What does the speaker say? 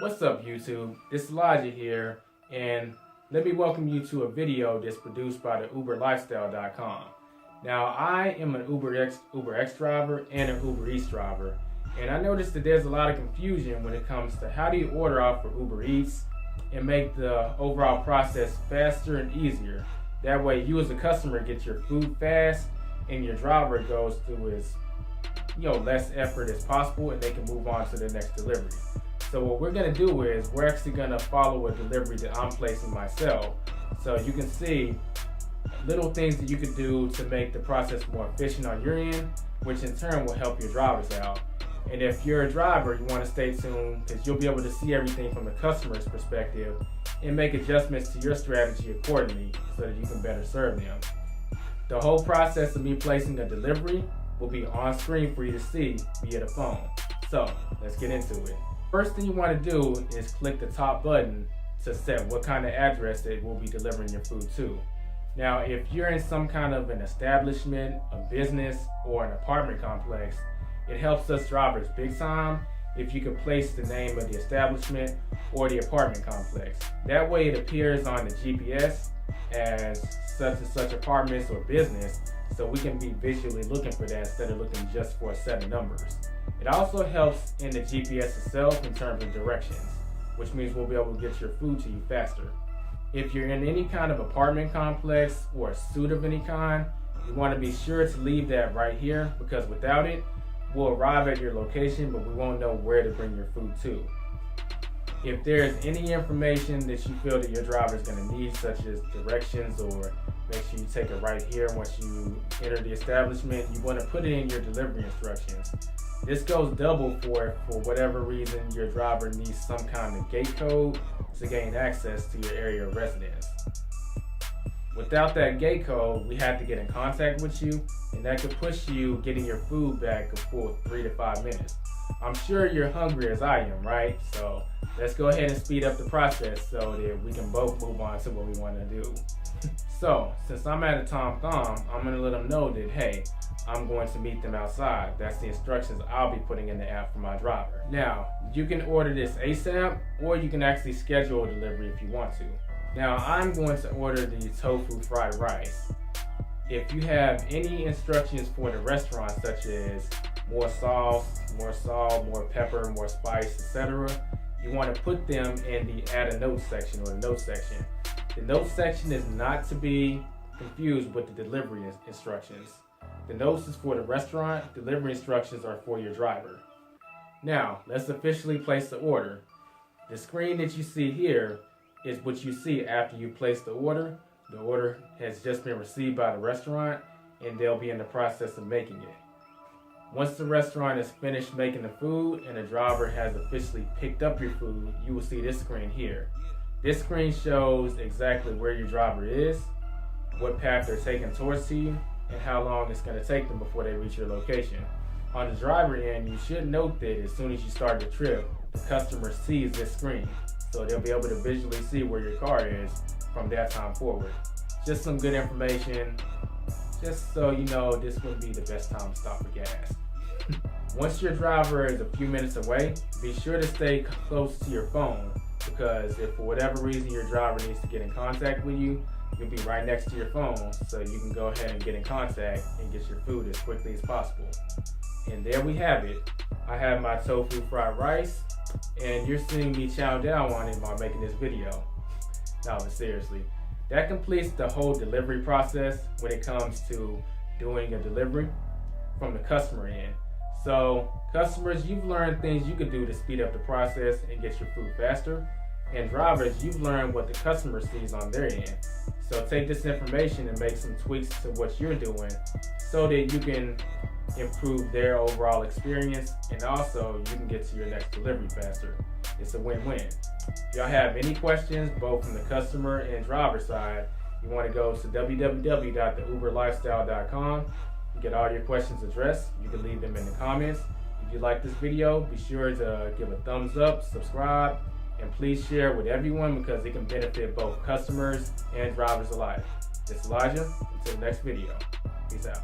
What's up YouTube? This is Elijah here, and let me welcome you to a video that's produced by the UberLifestyle.com. Now I am an UberX driver and an Ubereats driver, and I noticed that there's a lot of confusion when it comes to how do you order off for Ubereats and make the overall process faster and easier. That way you as a customer get your food fast and your driver goes through as less effort as possible and they can move on to the next delivery. So what we're going to do is we're actually going to follow a delivery that I'm placing myself. So you can see little things that you could do to make the process more efficient on your end, which in turn will help your drivers out. And if you're a driver, you want to stay tuned because you'll be able to see everything from the customer's perspective and make adjustments to your strategy accordingly so that you can better serve them. The whole process of me placing a delivery will be on screen for you to see via the phone. So let's get into it. First thing you want to do is click the top button to set what kind of address it will be delivering your food to. Now, if you're in some kind of an establishment, a business, or an apartment complex, it helps us drivers big time if you could place the name of the establishment or the apartment complex. That way it appears on the GPS as such and such apartments or business, so we can be visually looking for that instead of looking just for a set of numbers. It also helps in the GPS itself in terms of directions, which means we'll be able to get your food to you faster. If you're in any kind of apartment complex or a suite of any kind, you want to be sure to leave that right here, because without it, we'll arrive at your location, but we won't know where to bring your food to. If there's any information that you feel that your driver is going to need, such as directions, or make sure you take it right here once you enter the establishment, you want to put it in your delivery instructions. This goes double for whatever reason your driver needs some kind of gate code to gain access to your area of residence. Without that gate code, we have to get in contact with you, and that could push you getting your food back a full 3 to 5 minutes. I'm sure you're hungry as I am, right? So let's go ahead and speed up the process so that we can both move on to what we want to do. So since I'm at a Tom Thumb, I'm going to let them know that, hey, I'm going to meet them outside. That's the instructions I'll be putting in the app for my driver. Now, you can order this ASAP, or you can actually schedule a delivery if you want to. Now, I'm going to order the tofu fried rice. If you have any instructions for the restaurant, such as more sauce, more salt, more pepper, more spice, etc., you want to put them in the add a note section, or the note section. The note section is not to be confused with the delivery instructions. The notes is for the restaurant, delivery instructions are for your driver. Now, let's officially place the order. The screen that you see here is what you see after you place the order. The order has just been received by the restaurant, and they'll be in the process of making it. Once the restaurant is finished making the food and the driver has officially picked up your food, you will see this screen here. This screen shows exactly where your driver is, what path they're taking towards you, and how long it's going to take them before they reach your location. On the driver end, you should note that as soon as you start the trip, the customer sees this screen, so they'll be able to visually see where your car is from that time forward. Just some good information, just so you know this wouldn't be the best time to stop for gas. Once your driver is a few minutes away, be sure to stay close to your phone, because if for whatever reason your driver needs to get in contact with you, you'll be right next to your phone, so you can go ahead and get in contact and get your food as quickly as possible. And there we have it. I have my tofu fried rice, and you're seeing me chow down on it while making this video. No, but seriously, that completes the whole delivery process when it comes to doing a delivery from the customer end. So customers, you've learned things you could do to speed up the process and get your food faster. And drivers, you've learned what the customer sees on their end. So take this information and make some tweaks to what you're doing so that you can improve their overall experience, and also you can get to your next delivery faster. It's a win-win. If y'all have any questions, both from the customer and driver side, you want to go to www.theuberlifestyle.com and get all your questions addressed. You can leave them in the comments. If you like this video, be sure to give a thumbs up, subscribe, and please share with everyone because it can benefit both customers and drivers alike. This is Elijah. Until the next video. Peace out.